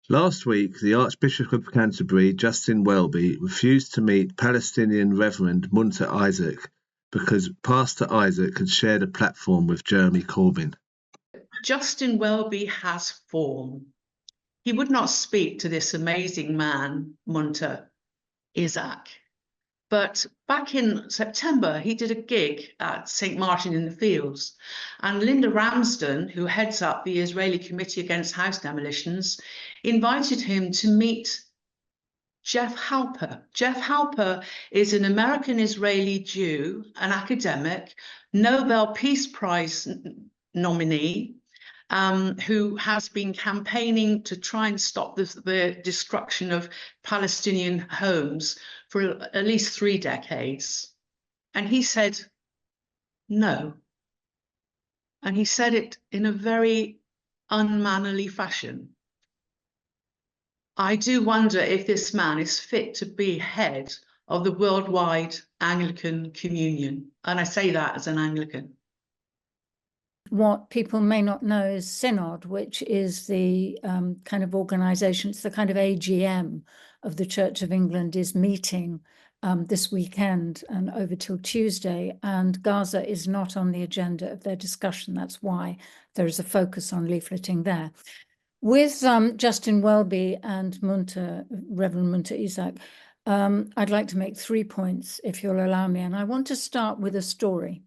Last week, the Archbishop of Canterbury, Justin Welby, refused to meet Palestinian Reverend Munter Issac because Pastor Issac had shared a platform with Jeremy Corbyn. Justin Welby has form. He would not speak to this amazing man, Munter Issac. But back in September, he did a gig at St. Martin in the Fields. And Linda Ramsden, who heads up the Israeli Committee Against House Demolitions, invited him to meet Jeff Halper. Jeff Halper is an American-Israeli Jew, an academic, Nobel Peace Prize nominee, who has been campaigning to try and stop the destruction of Palestinian homes for at least 3 decades. And he said no. And he said it in a very unmannerly fashion. I do wonder if this man is fit to be head of the worldwide Anglican Communion. And I say that as an Anglican. What people may not know is Synod, which is the kind of organisation, it's the kind of AGM of the Church of England, is meeting this weekend and over till Tuesday, and Gaza is not on the agenda of their discussion. That's why there is a focus on leafleting there. With Justin Welby and Reverend Munter Issac, I'd like to make 3 points, if you'll allow me, and I want to start with a story.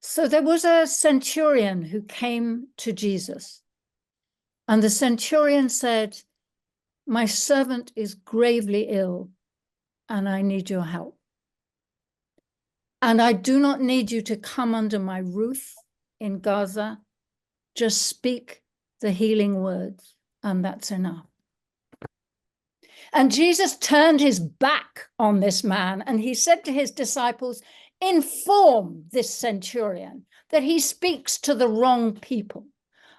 So there was a centurion who came to Jesus, and the centurion said, "My servant is gravely ill, and I need your help. And I do not need you to come under my roof in Gaza. Just speak the healing words, and that's enough." And Jesus turned his back on this man, and he said to his disciples, "Inform this centurion that he speaks to the wrong people.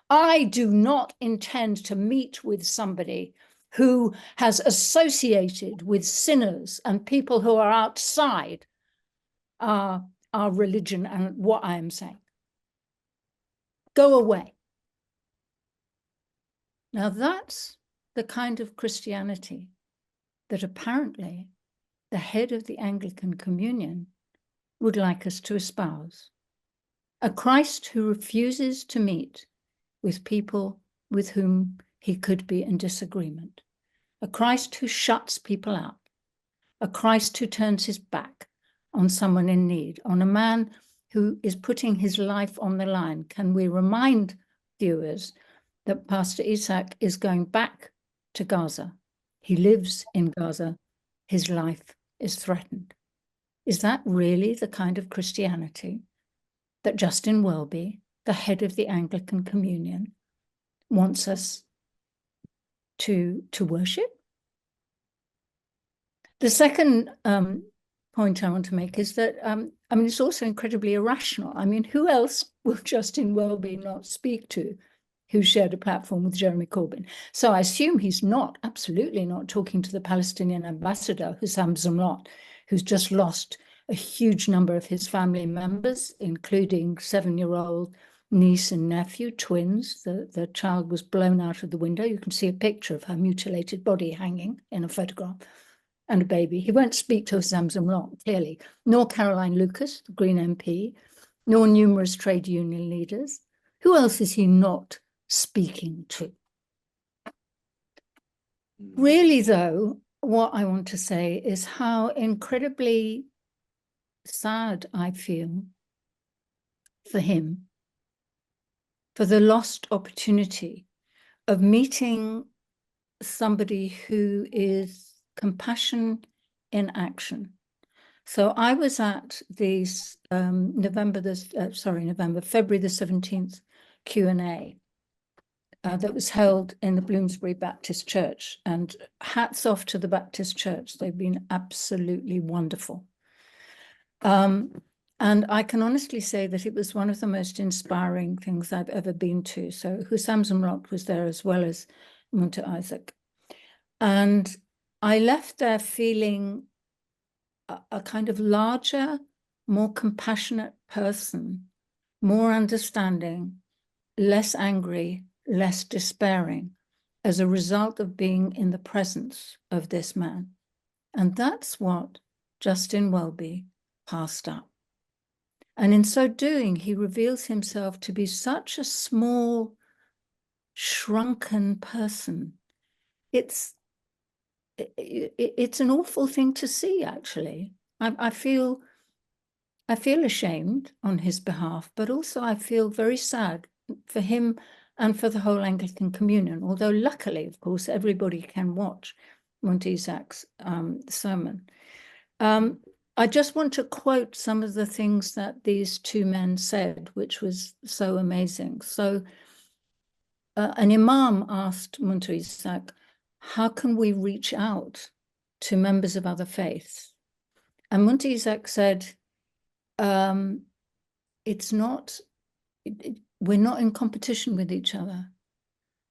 I do not intend to meet with somebody who has associated with sinners and people who are outside our religion and what I am saying. Go away." Now that's the kind of Christianity that apparently the head of the Anglican Communion would like us to espouse. A Christ who refuses to meet with people with whom he could be in disagreement. A Christ who shuts people out. A Christ who turns his back on someone in need, on a man who is putting his life on the line. Can we remind viewers that Pastor Issac is going back to Gaza? He lives in Gaza. His life is threatened. Is that really the kind of Christianity that Justin Welby, the head of the Anglican Communion, wants us to worship? The second point I want to make is that, it's also incredibly irrational. Who else will Justin Welby not speak to who shared a platform with Jeremy Corbyn? So I assume he's not, absolutely not, talking to the Palestinian ambassador, Hussam Zumlot, who's just lost a huge number of his family members, including 7-year-old niece and nephew, twins. The child was blown out of the window. You can see a picture of her mutilated body hanging in a photograph, and a baby. He won't speak to Hussam Zumlot, clearly, nor Caroline Lucas, the Green MP, nor numerous trade union leaders. Who else is he not speaking to? Really, though, what I want to say is how incredibly sad I feel for him, for the lost opportunity of meeting somebody who is compassion in action. So I was at this February the 17th Q&A that was held in the Bloomsbury Baptist Church, and hats off to the Baptist Church. They've been absolutely wonderful. And I can honestly say that it was one of the most inspiring things I've ever been to. So Hussam Zumlot was there as well as Munter Issac. And I left there feeling a kind of larger, more compassionate person, more understanding, less angry, less despairing as a result of being in the presence of this man. And that's what Justin Welby passed up. And in so doing, he reveals himself to be such a small, shrunken person. It's an awful thing to see, actually. I feel ashamed on his behalf, but also I feel very sad for him and for the whole Anglican communion, although luckily, of course, everybody can watch Munter Issac's sermon. I just want to quote some of the things that these two men said, which was so amazing. So an imam asked Munter Issac, how can we reach out to members of other faiths? And Munter Issac said, we're not in competition with each other.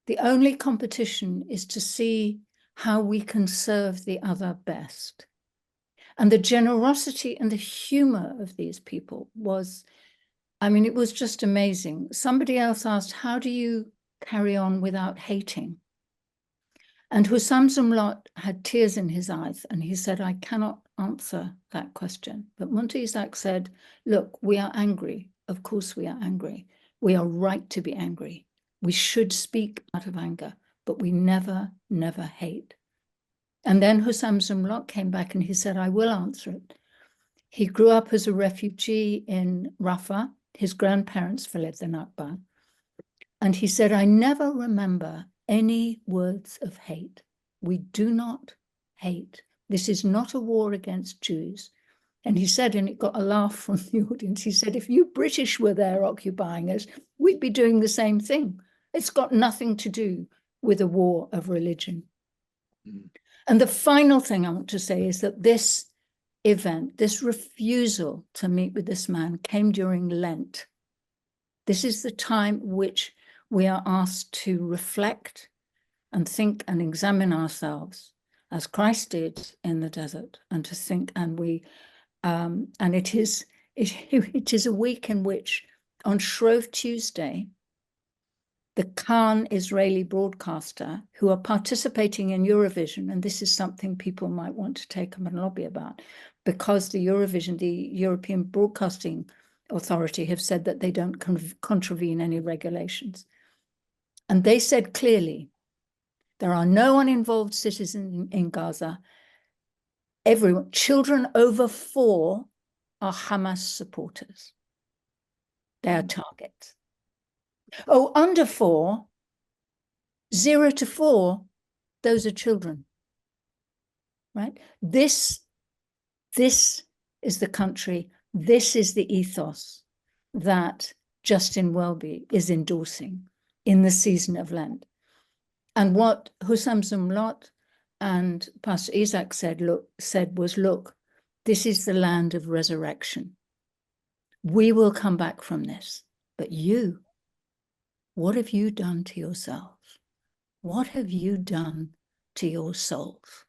The only competition is to see how we can serve the other best. And the generosity and the humor of these people was, I mean, it was just amazing. Somebody else asked, how do you carry on without hating? And Hussam Zumlot had tears in his eyes, and he said, I cannot answer that question. But Munter Issac said, look, we are angry. Of course we are angry. We are right to be angry. We should speak out of anger, but we never, never hate. And then Hussam Zumlot came back and he said, I will answer it. He grew up as a refugee in Rafah. His grandparents fled the Nakba. And he said, I never remember any words of hate. We do not hate. This is not a war against Jews. And he said, and it got a laugh from the audience, he said, if you British were there occupying us, we'd be doing the same thing. It's got nothing to do with a war of religion. Mm. And the final thing I want to say is that this event, this refusal to meet with this man came during Lent. This is the time which we are asked to reflect and think and examine ourselves as Christ did in the desert, and to think, and it is a week in which on Shrove Tuesday, the Khan Israeli broadcaster who are participating in Eurovision, and this is something people might want to take up and lobby about, because the European Broadcasting Authority have said that they don't contravene any regulations. And they said clearly, there are no uninvolved citizens in Gaza. Everyone, children over 4 are Hamas supporters. They are targets. Oh, under 4, 0 to 4, those are children, right? This is the country, this is the ethos that Justin Welby is endorsing in the season of Lent. And what Hussam Zumlot and Pastor Issac said was, look, this is the land of resurrection. We will come back from this, but you, what have you done to yourselves? What have you done to your souls?